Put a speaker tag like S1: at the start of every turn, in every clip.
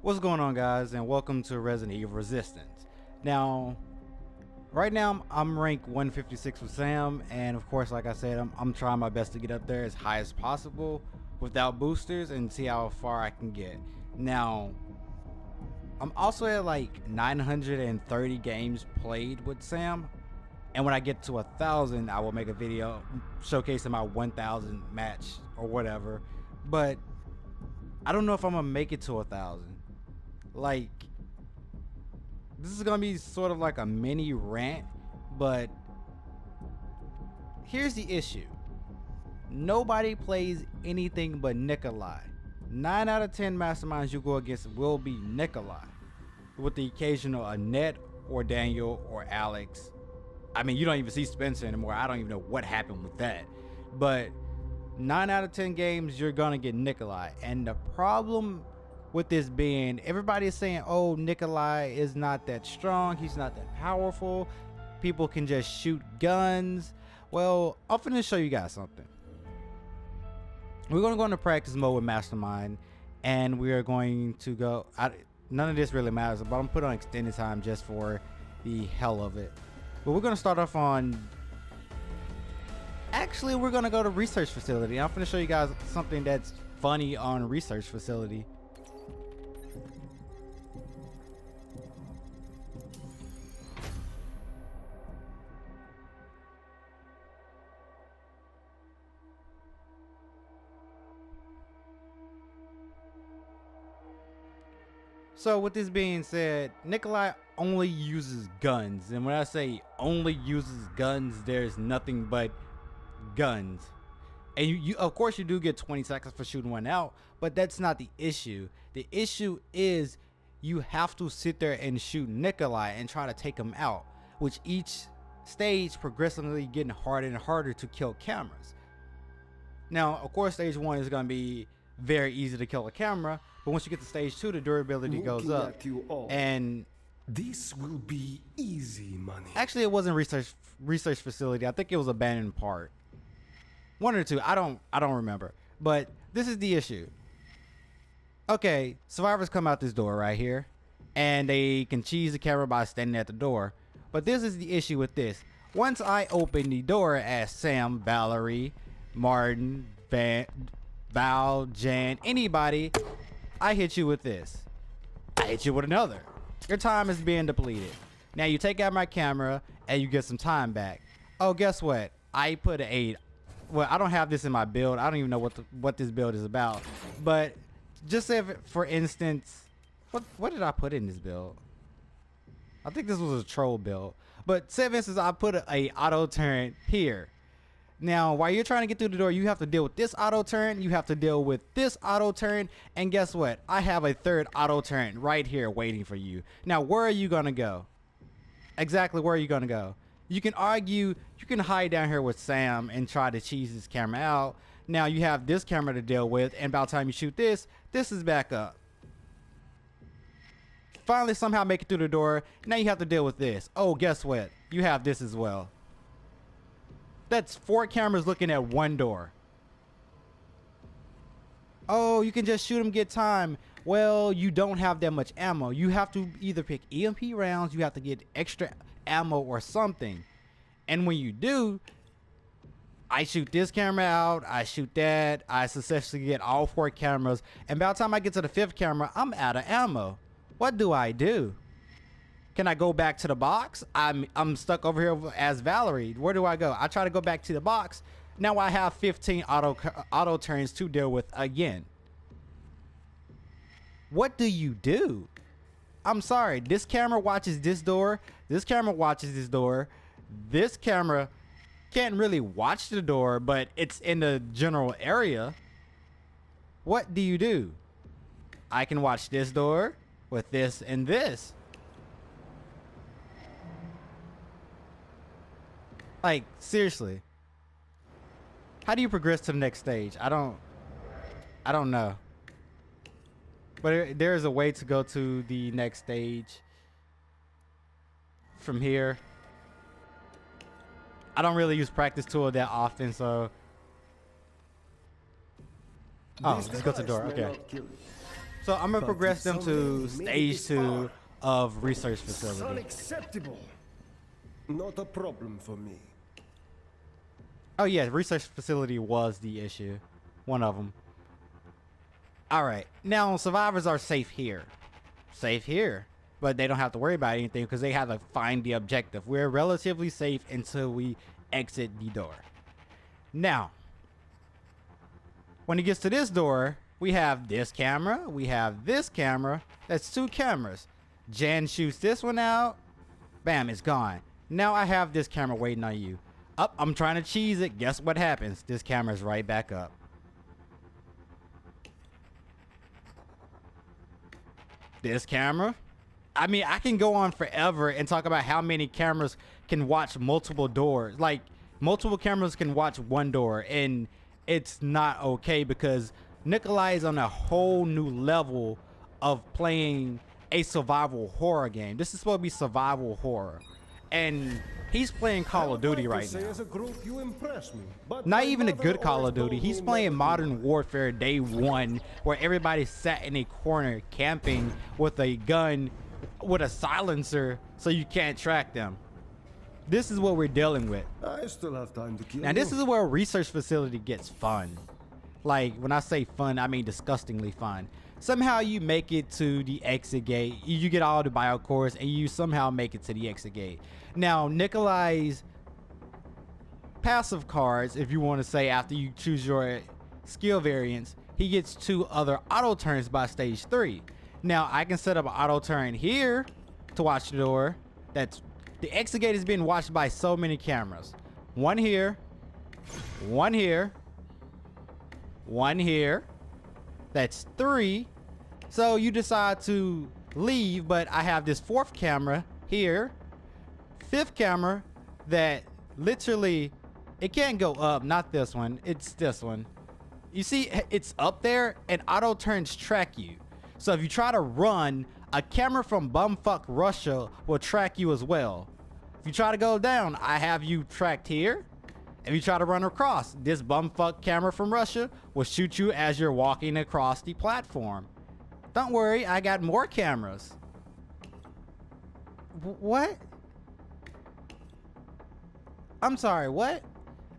S1: What's going on, guys, and welcome to Resident Evil Resistance. Now, right now I'm rank 156 with Sam, and of course, like I said, I'm trying my best to get up there as high as possible without boosters and see how far I can get. Now, I'm also at like 930 games played with Sam, and when I get to 1,000, I will make a video showcasing my 1,000 match or whatever. But I don't know if I'm gonna make it to 1,000. Like, this is gonna be sort of like a mini rant, but here's the issue: nobody plays anything but Nicholai. 9 out of 10 masterminds you go against will be Nicholai, with the occasional Annette or Daniel or Alex. I mean, you don't even see Spencer anymore. I don't even know what happened with that. But 9 out of 10 games, you're gonna get Nicholai. And the problem with this being, everybody is saying, oh, Nicholai is not that strong, he's not that powerful, people can just shoot guns. Well, I'm finna show you guys something. We're gonna go into practice mode with Mastermind, and we are going to go, none of this really matters, but I'm gonna put on extended time just for the hell of it. But we're gonna start off on, actually we're gonna go to research facility. I'm gonna show you guys something that's funny on research facility. So with this being said, Nicholai only uses guns, and when I say only uses guns, there's nothing but guns. And you of course you do get 20 seconds for shooting one out, but that's not the issue. The issue is you have to sit there and shoot Nicholai and try to take him out, which each stage progressively getting harder and harder to kill cameras. Now, of course, stage 1 is going to be very easy to kill a camera, but once you get to stage 2, the durability goes up. And
S2: this will be easy money.
S1: Actually, it wasn't research facility. I think it was abandoned part. One or two. I don't remember. But this is the issue. Okay, survivors come out this door right here, and they can cheese the camera by standing at the door. But this is the issue with this. Once I open the door as Sam, Valerie, Martin, Val, Jan, anybody, I hit you with this. I hit you with another. Your time is being depleted. Now you take out my camera and you get some time back. Oh, guess what? I put well, I don't have this in my build. I don't even know what this build is about. But just if, for instance, what did I put in this build? I think this was a troll build. But say for instance, I put a auto turn here. Now, while you're trying to get through the door, you have to deal with this auto turn, you have to deal with this auto turn, and guess what? I have a third auto turn right here waiting for you. Now, where are you gonna go? Exactly, where are you gonna go? You can argue, you can hide down here with Sam and try to cheese this camera out. Now, you have this camera to deal with, and by the time you shoot this, this is back up. Finally, somehow make it through the door. Now you have to deal with this. Oh, guess what? You have this as well. That's 4 cameras looking at one door. Oh, you can just shoot them, get time. Well, you don't have that much ammo. You have to either pick EMP rounds, you have to get extra ammo or something. And when you do, I shoot this camera out, I shoot that, I successfully get all 4 cameras, and by the time I get to the 5th camera, I'm out of ammo. What do I do? Can I go back to the box? I'm stuck over here as Valerie. Where do I go? I try to go back to the box. Now I have 15 auto turns to deal with again. What do you do? I'm sorry. This camera watches this door. This camera watches this door. This camera can't really watch the door, but it's in the general area. What do you do? I can watch this door with this and this. Like, seriously, how do you progress to the next stage? I don't know, but there is a way to go to the next stage from here. I don't really use practice tool that often, so oh, let's go to the door. Okay, So I'm gonna
S2: But
S1: progress
S2: if
S1: them to
S2: some made it
S1: stage
S2: this
S1: 2
S2: far,
S1: of research
S2: it's
S1: facility.
S2: unacceptable. Not a problem for me.
S1: Oh yeah, research facility was the issue, one of them. All right, now survivors are safe here, but they don't have to worry about anything because they have to find the objective. We're relatively safe until we exit the door. Now, when it gets to this door, we have this camera, we have this camera. That's 2 cameras. Jan shoots this one out. Bam, it's gone. Now I have this camera waiting on you. Up, I'm trying to cheese it. Guess what happens? This camera's right back up. This camera. I mean, I can go on forever and talk about how many cameras can watch multiple doors. Like, multiple cameras can watch one door, and it's not okay because Nicholai is on a whole new level of playing a survival horror game. This is supposed to be survival horror, and he's playing Call of Duty right now.
S2: As a group, you impress me, but
S1: Not
S2: my
S1: even a
S2: mother
S1: good Call
S2: always
S1: of Duty.
S2: told
S1: He's
S2: me
S1: playing
S2: never to
S1: Modern
S2: lie.
S1: Warfare Day 1, where everybody sat in a corner camping with a gun with a silencer so you can't track them. This is what we're dealing with.
S2: I still have time to kill
S1: Now this
S2: you.
S1: is where research facility gets fun. Like, when I say fun, I mean disgustingly fun. Somehow you make it to the exit gate. You get all the biocores and you somehow make it to the exit gate. Now, Nicholai's passive cards, if you want to say, after you choose your skill variants, he gets 2 other auto turns by stage 3. Now, I can set up an auto turn here to watch the door. That's the exit gate is being watched by so many cameras. One here, one here, one here. That's 3. So you decide to leave, but I have this 4th camera here, 5th camera that literally, it can't go up. Not this one. It's this one. You see, it's up there, and auto turns track you. So if you try to run, a camera from bumfuck Russia will track you as well. If you try to go down, I have you tracked here. If you try to run across, this bumfuck camera from Russia will shoot you as you're walking across the platform. Don't worry, I got more cameras. What? I'm sorry, what?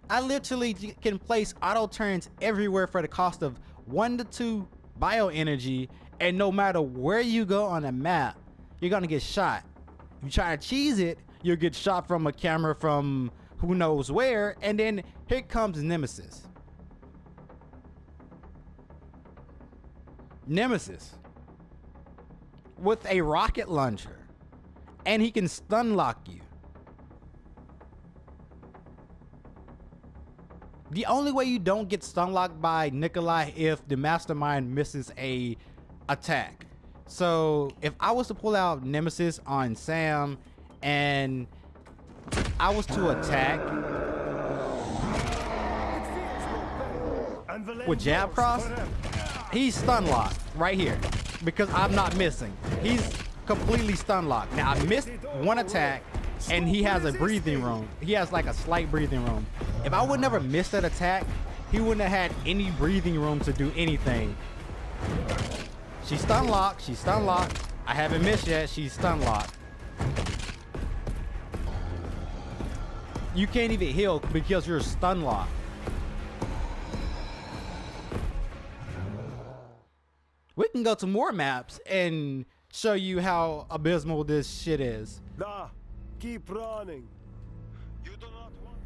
S1: I literally can place auto turns everywhere for the cost of 1 to 2 bioenergy, and no matter where you go on the map, you're gonna get shot. If you try to cheese it, you'll get shot from a camera from who knows where, and then here comes Nemesis. Nemesis with a rocket launcher, and he can stun lock you. The only way you don't get stun locked by Nicholai if the mastermind misses a attack. So if I was to pull out Nemesis on Sam and I was to attack with jab cross, he's stun locked right here because I'm not missing. He's completely stun locked. Now I missed one attack and he has a breathing room. He has like a slight breathing room. If I would never miss that attack, he wouldn't have had any breathing room to do anything. She's stun locked. She's stun locked. I haven't missed yet. She's stun locked. You can't even heal because you're stun locked. We can go to more maps and show you how abysmal this shit is.
S2: Nah, keep running. You do not want.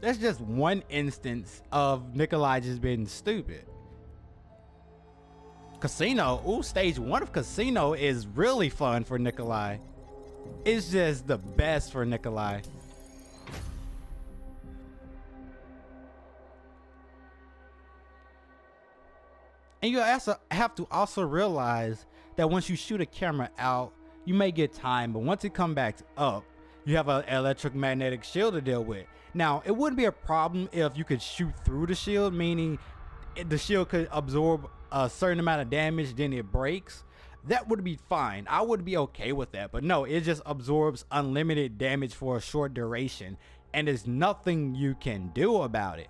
S1: That's just one instance of Nicholai just being stupid. Casino. Ooh, stage 1 of Casino is really fun for Nicholai. It's just the best for Nicholai. And you also have to also realize that once you shoot a camera out, you may get time, but once it comes back up, you have an electromagnetic shield to deal with. Now, it wouldn't be a problem if you could shoot through the shield, meaning the shield could absorb a certain amount of damage, then it breaks. that would be fine. I would be okay with that. But no, it just absorbs unlimited damage for a short duration, and there's nothing you can do about it.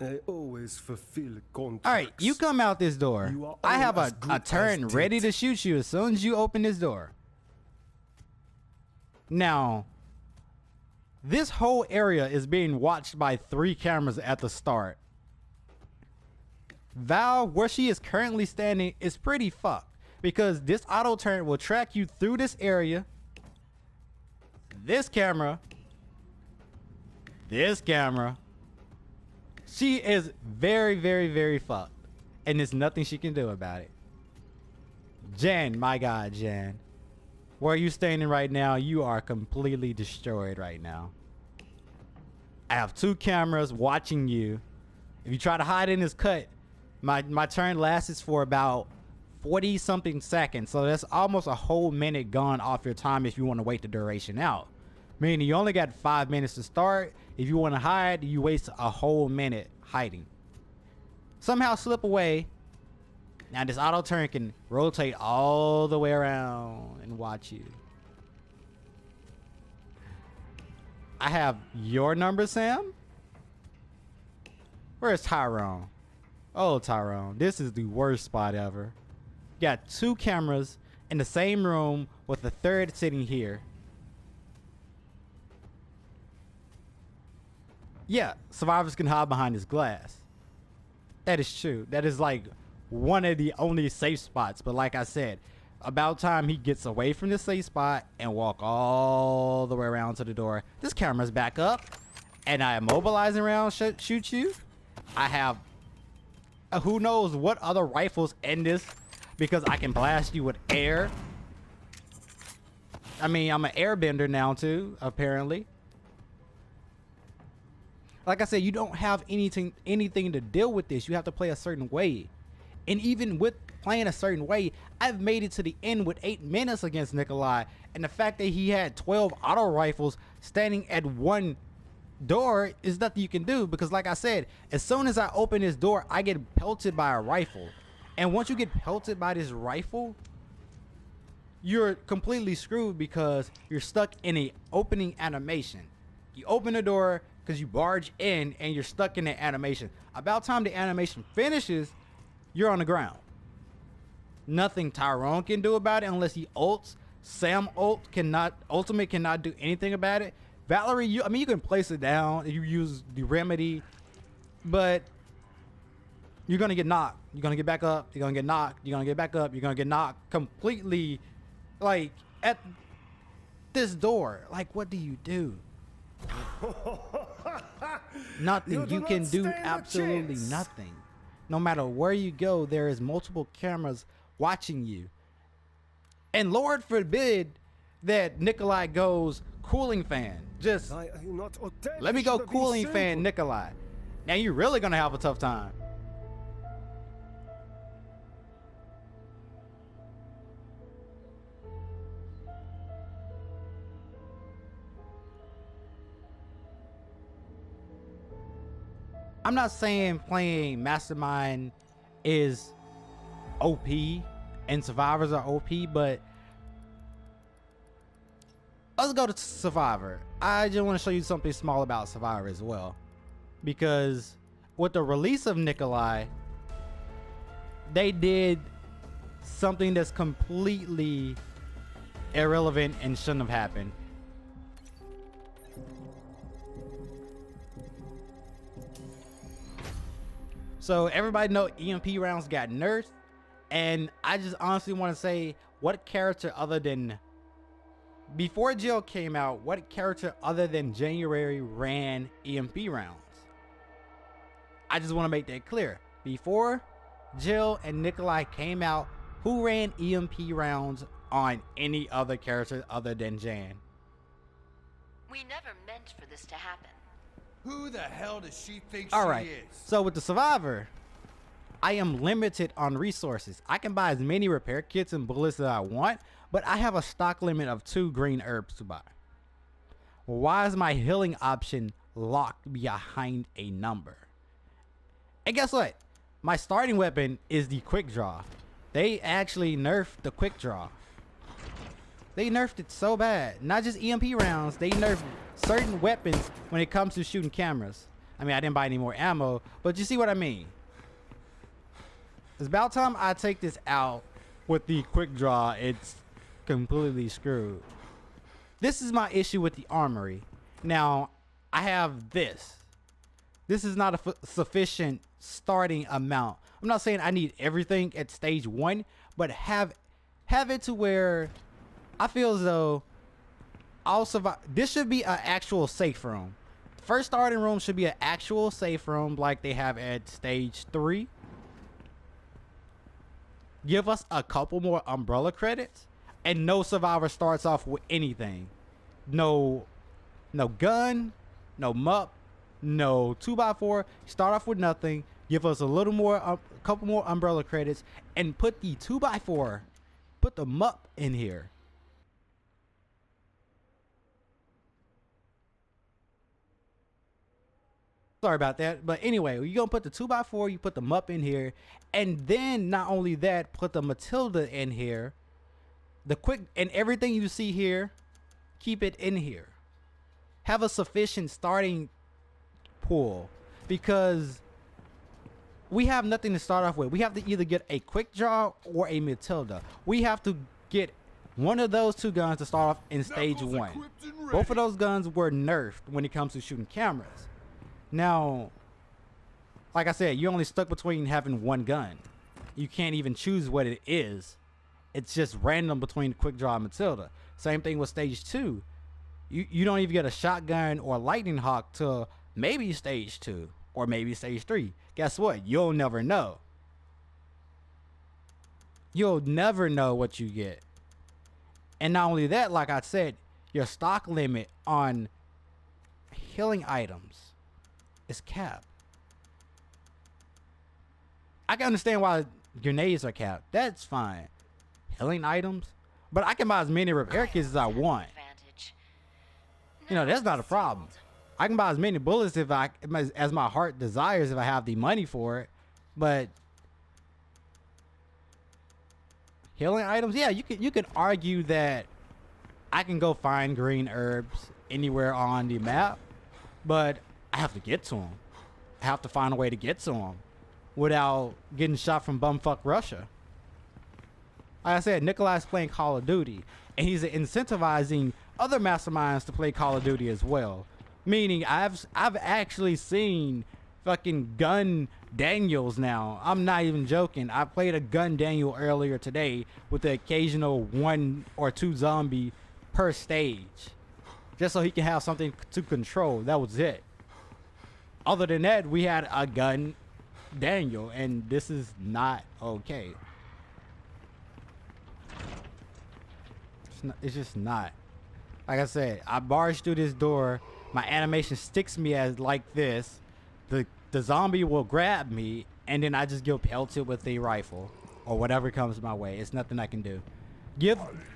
S2: I always fulfill contracts.
S1: All right, you come out this door.
S2: You are
S1: I have
S2: all as
S1: a
S2: good
S1: turn
S2: as
S1: ready
S2: dead.
S1: to shoot you as soon as you open this door. Now, this whole area is being watched by 3 cameras at the start. Val, where she is currently standing, is pretty fucked because this auto turn will track you through this area. This camera. She is very, very, very fucked. And there's nothing she can do about it. Jan, my God, Jan. Where you standing right now, you are completely destroyed right now. I have 2 cameras watching you. If you try to hide in this cut, my turn lasts for about 40 something seconds. So that's almost a whole minute gone off your time if you want to wait the duration out. Meaning you only got 5 minutes to start. If you want to hide, you waste a whole minute hiding. Somehow slip away. Now this auto turn can rotate all the way around and watch you. I have your number, Sam. Where's Tyrone? Oh, Tyrone, this is the worst spot ever. You got 2 cameras in the same room with the 3rd sitting here. Yeah, survivors can hide behind this glass. That is true. That is like one of the only safe spots. But like I said, about time he gets away from this safe spot and walk all the way around to the door. This camera's back up and I immobilize around, shoot you. I have who knows what other rifles in this because I can blast you with air. I mean, I'm an airbender now too, apparently. Like I said, you don't have anything to deal with this. You have to play a certain way. And even with playing a certain way, I've made it to the end with 8 minutes against Nicholai. And the fact that he had 12 auto rifles standing at one door is nothing you can do. Because like I said, as soon as I open this door, I get pelted by a rifle. And once you get pelted by this rifle, you're completely screwed because you're stuck in a opening animation. You open the door because you barge in and you're stuck in the animation. About time the animation finishes, you're on the ground. Nothing Tyrone can do about it unless he ults. Sam Ultimate cannot do anything about it. Valerie, you can place it down if you use the remedy, but you're gonna get knocked. You're gonna get back up. You're gonna get knocked. You're gonna get back up. You're gonna get knocked completely, like at this door. Like, what do you do? Nothing. You can do absolutely nothing. No matter where you go, there is multiple cameras watching you. And Lord forbid that Nicholai goes cooling fan. Just let me go cooling fan Nicholai. Now you're really gonna have a tough time. I'm not saying playing Mastermind is OP and Survivors are OP, but let's go to Survivor. I just want to show you something small about Survivor as well. Because with the release of Nicholai, they did something that's completely irrelevant and shouldn't have happened. So everybody know EMP rounds got nerfed, and I just honestly want to say, what character other than before Jill came out, what character other than January ran EMP rounds? I just want to make that clear. Before Jill and Nicholai came out, who ran EMP rounds on any other character other than Jan?
S3: We never meant for this to happen.
S4: Who the hell does she think
S1: All
S4: she
S1: right.
S4: is?
S1: So with the Survivor, I am limited on resources. I can buy as many repair kits and bullets that I want, but I have a stock limit of 2 green herbs to buy. Why is my healing option locked behind a number? And guess what? My starting weapon is the quick draw. They actually nerfed the quick draw. They nerfed it so bad. Not just EMP rounds, they nerfed certain weapons when it comes to shooting cameras. I mean, I didn't buy any more ammo, but you see what I mean. It's about time I take this out with the quick draw. It's completely screwed. This is my issue with the armory. Now, I have this. This is not a sufficient starting amount. I'm not saying I need everything at stage 1, but have it to where I feel as though I'll survive. This should be an actual safe room. The first starting room should be an actual safe room like they have at stage 3. Give us a couple more umbrella credits, and no survivor starts off with anything. No gun, no mup, no 2x4. Start off with nothing. Give us a little more, a couple more umbrella credits, and put the 2x4, put the mup in here. Sorry about that, but anyway, you're gonna put the 2x4, you put the mup in here, and then not only that, put the Matilda in here. The quick and everything you see here, keep it in here. Have a sufficient starting pool, because we have nothing to start off with. We have to either get a quick draw or a Matilda. We have to get one of those two guns to start off in stage 1. Both of those guns were nerfed when it comes to shooting cameras. Now, like I said, you're only stuck between having one gun. You can't even choose what it is. It's just random between quick draw and Matilda. Same thing with stage 2. You don't even get a shotgun or lightning hawk till maybe stage 2 or maybe stage 3. Guess what? You'll never know. You'll never know what you get. And not only that, like I said, your stock limit on healing items is capped. I can understand why grenades are capped. That's fine. Healing items, but I can buy as many repair kits as I want. You know, that's not a problem. I can buy as many bullets as my heart desires if I have the money for it. But healing items, yeah, you can argue that I can go find green herbs anywhere on the map, but I have to get to them. I have to find a way to get to them without getting shot from bumfuck Russia. Like I said, Nicholai's playing Call of Duty, and he's incentivizing other masterminds to play Call of Duty as well. Meaning, I've actually seen fucking gun Daniels now. I'm not even joking. I played a gun Daniel earlier today with the occasional 1 or 2 zombie per stage, just so he can have something to control. That was it. Other than that, we had a gun Daniel, and this is not okay. It's just not. Like I said, I barged through this door. My animation sticks me as like this. The zombie will grab me, and then I just get pelted with a rifle or whatever comes my way. It's nothing I can do.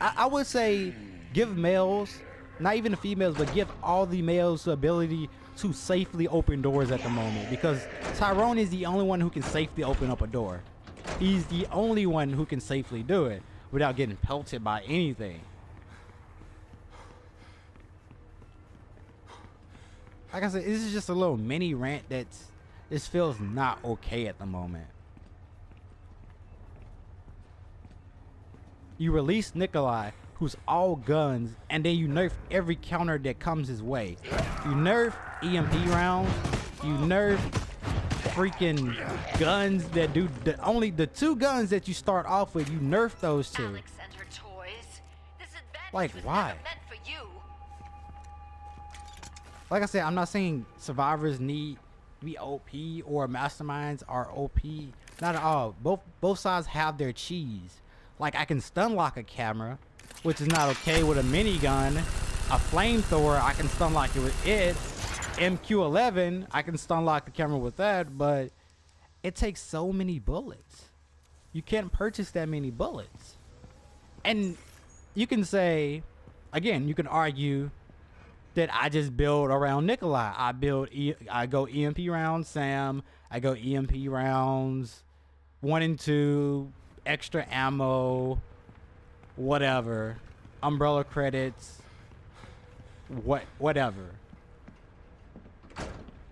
S1: I would say give males, not even the females, but give all the males the ability to safely open doors at the moment, because Tyrone is the only one who can safely open up a door. He's the only one who can safely do it without getting pelted by anything. Like I said, this is just a little mini rant this feels not okay at the moment. You release Nicholai, who's all guns, and then you nerf every counter that comes his way. You nerf EMP rounds. You nerf freaking guns that do only the 2 guns that you start off with. You nerf those 2.
S3: Alex and her toys. This advantage
S1: Like,
S3: was
S1: why?
S3: never meant for you.
S1: Like I said, I'm not saying survivors need to be OP or masterminds are OP. Not at all. Both sides have their cheese. Like, I can stun lock a camera, which is not okay with a minigun. A flamethrower, I can stun lock it with it. MQ-11, I can stun lock the camera with that, but it takes so many bullets. You can't purchase that many bullets. And you can say, again, you can argue that I just build around Nicholai. I go EMP rounds Sam. I go EMP rounds 1 and 2. extra ammo, whatever, umbrella credits, whatever.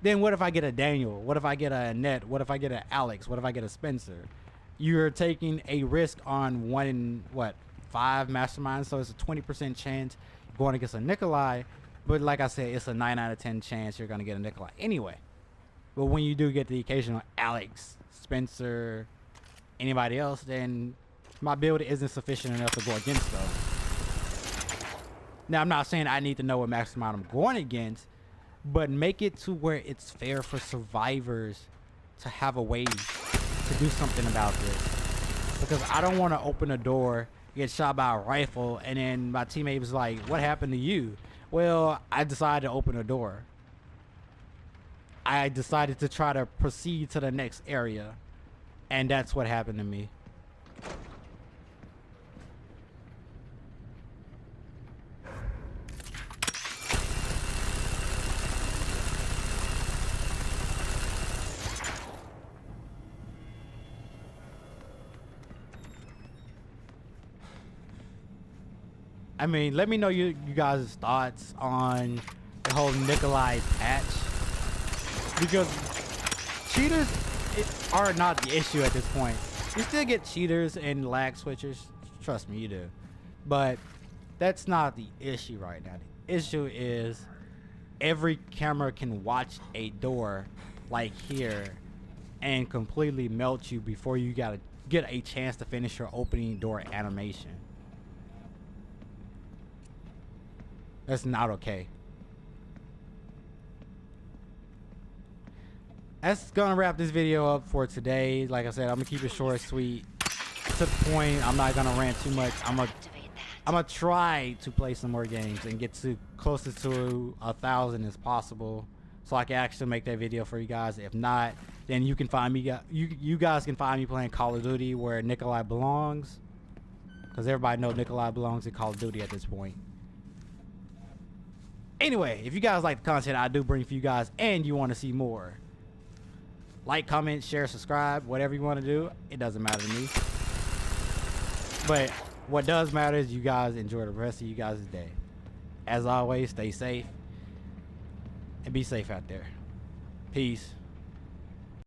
S1: Then what if I get a Daniel? What if I get a Annette? What if I get an Alex? What if I get a Spencer? You're taking a risk on 1 in 5 masterminds, so it's a 20% chance going against a Nicholai. But like I said, it's a 9 out of 10 chance you're gonna get a Nicholai anyway. But when you do get the occasional Alex, Spencer, anybody else, then my build isn't sufficient enough to go against those. Now I'm not saying I need to know what mastermind I'm going against, but make it to where it's fair for survivors to have a way to do something about this. Because I don't want to open a door, get shot by a rifle, and then my teammate was like, what happened to you? Well, I decided to open a door. I decided to try to proceed to the next area, and that's what happened to me. I mean, let me know you guys' thoughts on the whole Nicholai patch, because cheaters are not the issue at this point. You still get cheaters and lag switchers, trust me, you do, but that's not the issue right now. The issue is every camera can watch a door like here and completely melt you before you gotta get a chance to finish your opening door animation. That's not okay. That's gonna wrap this video up for today. Like I said, I'm gonna keep it short, sweet, to the point. I'm not gonna rant too much. I'm gonna try to play some more games and get to closest to 1,000 as possible, so I can actually make that video for you guys. If not, then you can find me. You guys can find me playing Call of Duty where Nicholai belongs, because everybody knows Nicholai belongs in Call of Duty at this point. Anyway, if you guys like the content I do bring for you guys and you want to see more, like, comment, share, subscribe, whatever you want to do. It doesn't matter to me. But what does matter is you guys enjoy the rest of you guys' day. As always, stay safe and be safe out there. Peace.